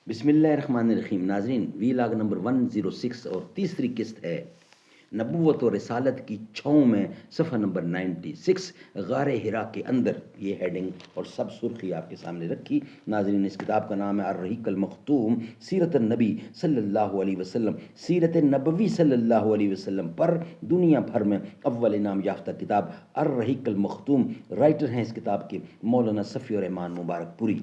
بسم اللہ الرحمن الرحیم. ناظرین، وی لاگ نمبر 106 اور تیسری قسط ہے نبوت و رسالت کی چھاؤں میں، صفحہ نمبر 96، غار ہرا کے اندر. یہ ہیڈنگ اور سب سرخی آپ کے سامنے رکھی. ناظرین، اس کتاب کا نام ہے الرحیق المختوم، سیرت النبی صلی اللہ علیہ وسلم، سیرت نبوی صلی اللہ علیہ وسلم پر دنیا بھر میں اول انعام یافتہ کتاب الرحیق المختوم. رائٹر ہیں اس کتاب کے مولانا صفی الرحمان مبارک پوری.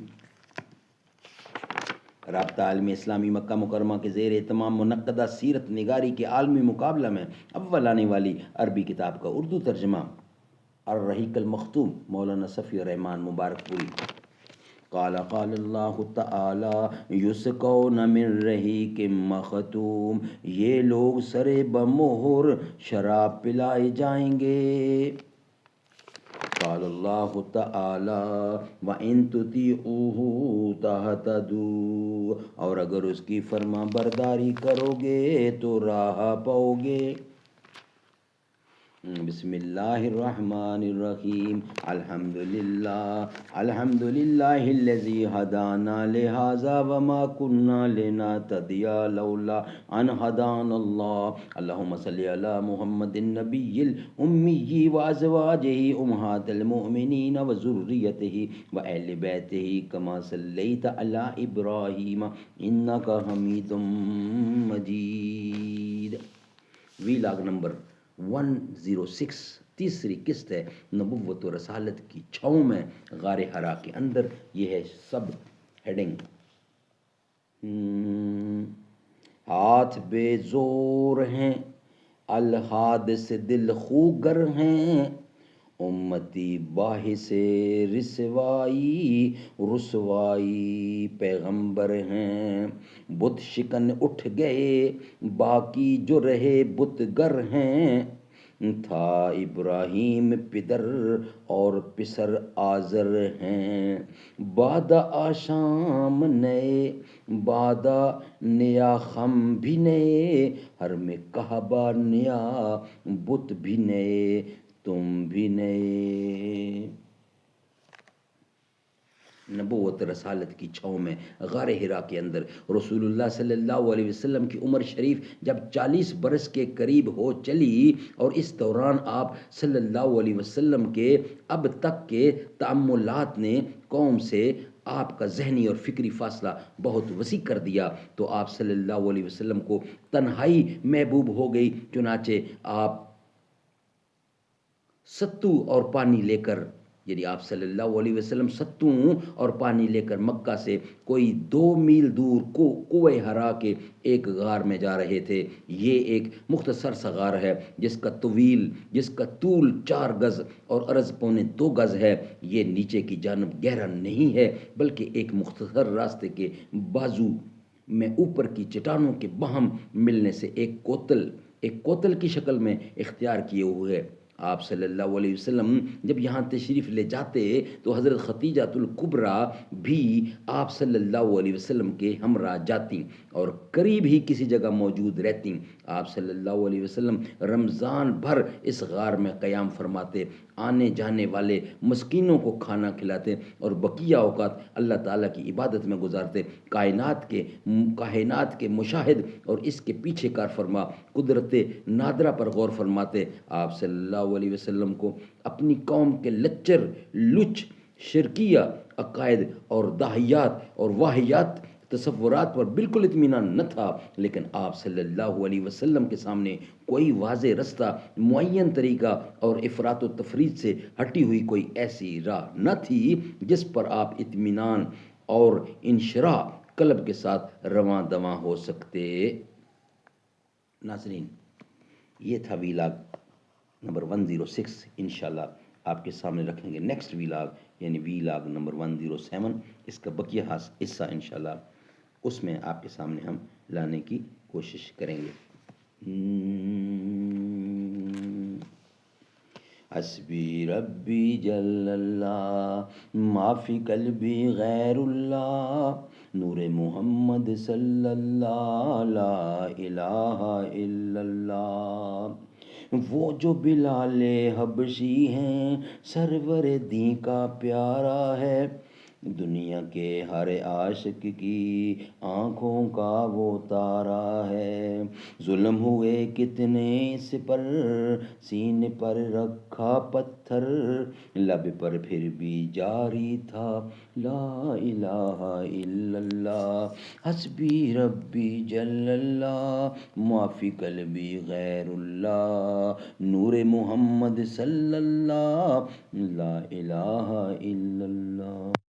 رابطہ عالمی اسلامی مکہ مکرمہ کے زیر اہتمام منعقدہ سیرت نگاری کے عالمی مقابلہ میں اول آنے والی عربی کتاب کا اردو ترجمہ الرحیق المختوم، مولانا صفی الرحمان مبارک پوری. قال اللہ تعالی یسقون من رحیق مختوم، یہ لوگ سر بمہر شراب پلائے جائیں گے. قال اللہ تعالی وَإِن تُطِيعُوهُ تَهْتَدُوا، اور اگر اس کی فرما برداری کرو گے تو راہ پاؤ گے. بسم اللہ الرحمن الرحیم. الحمدللہ الذی ہدانا لہذا وما كنا لنہتدی لولا ان ہدانا اللہ. اللہم صلی علی محمد النبی الامی وازواجہ امہات المؤمنین وذریتہ واہل بیتہ کما صلیت علی ابراہیم انک حمید مجید. وی لاگ نمبر 106، تیسری قسط ہے نبوت و رسالت کی چھاؤں میں، غار ہرا کے اندر. یہ ہے سب ہیڈنگ. ہاتھ بے زور ہیں، الحادث دل خوگر ہیں، امتی باعث رسوائی پیغمبر ہیں. بت شکن اٹھ گئے، باقی جو رہے بت گر ہیں. تھا ابراہیم پدر اور پسر آزر ہیں. بادہ آشام نئے، بادہ نیا خم بھی نئے، حرم کعبہ نیا، بت بھی نئے، تم بھی نئے. نبوت رسالت کی چھاؤں میں، غار ہرا کے اندر رسول اللہ صلی اللہ علیہ وسلم کی عمر شریف جب 40 برس کے قریب ہو چلی، اور اس دوران آپ صلی اللہ علیہ وسلم کے اب تک کے تأملات نے قوم سے آپ کا ذہنی اور فکری فاصلہ بہت وسیع کر دیا، تو آپ صلی اللہ علیہ وسلم کو تنہائی محبوب ہو گئی. چنانچہ آپ ستو اور پانی لے کر، یعنی آپ صلی اللہ علیہ وسلم ستوں اور پانی لے کر مکہ سے کوئی 2 میل دور کوہ ہرا کے ایک غار میں جا رہے تھے. یہ ایک مختصر سا غار ہے جس کا طول 4 گز اور عرض 2.25 گز ہے. یہ نیچے کی جانب گہرا نہیں ہے، بلکہ ایک مختصر راستے کے بازو میں اوپر کی چٹانوں کے باہم ملنے سے ایک کوتل کی شکل میں اختیار کیے ہوئے ہے. آپ صلی اللہ علیہ وسلم جب یہاں تشریف لے جاتے تو حضرت خدیجۃ الکبریٰ بھی آپ صلی اللہ علیہ وسلم کے ہمراہ جاتی اور قریب ہی کسی جگہ موجود رہتی. آپ صلی اللہ علیہ وسلم رمضان بھر اس غار میں قیام فرماتے، آنے جانے والے مسکینوں کو کھانا کھلاتے اور بقیہ اوقات اللہ تعالیٰ کی عبادت میں گزارتے. کائنات کے مشاہد اور اس کے پیچھے کار فرما قدرت نادرہ پر غور فرماتے. آپ صلی اللہ علیہ وسلم کو اپنی قوم کے لچ شرکیہ عقائد اور داہیات اور واہیات تصورات پر بالکل اطمینان نہ تھا، لیکن آپ صلی اللہ علیہ وسلم کے سامنے کوئی واضح رستہ، معین طریقہ اور افراط و تفرید سے ہٹی ہوئی کوئی ایسی راہ نہ تھی جس پر آپ اطمینان اور انشراح قلب کے ساتھ رواں دواں ہو سکتے. ناظرین، یہ تھا ویلاگ نمبر 106. انشاءاللہ آپ کے سامنے رکھیں گے نیکسٹ ویلاگ، یعنی ویلاگ نمبر 107. اس کا بقیہ حصہ انشاءاللہ اس میں آپ کے سامنے ہم لانے کی کوشش کریں گے. حسبی ربی جل اللہ ما فی قلبی غیر اللہ، نور محمد صلی اللہ لا الہ الا اللہ. وہ جو بلال حبشی ہیں سرور دین کا پیارا ہے، دنیا کے ہر عاشق کی آنکھوں کا وہ تارا ہے، ظلم ہوئے کتنے اس پر، سینے پر رکھا پتھر، لب پر پھر بھی جاری تھا لا الہ الا اللہ، حسبی ربی جل اللہ، معافی قلبی غیر اللہ، نور محمد صلی اللہ، لا الہ الا اللہ۔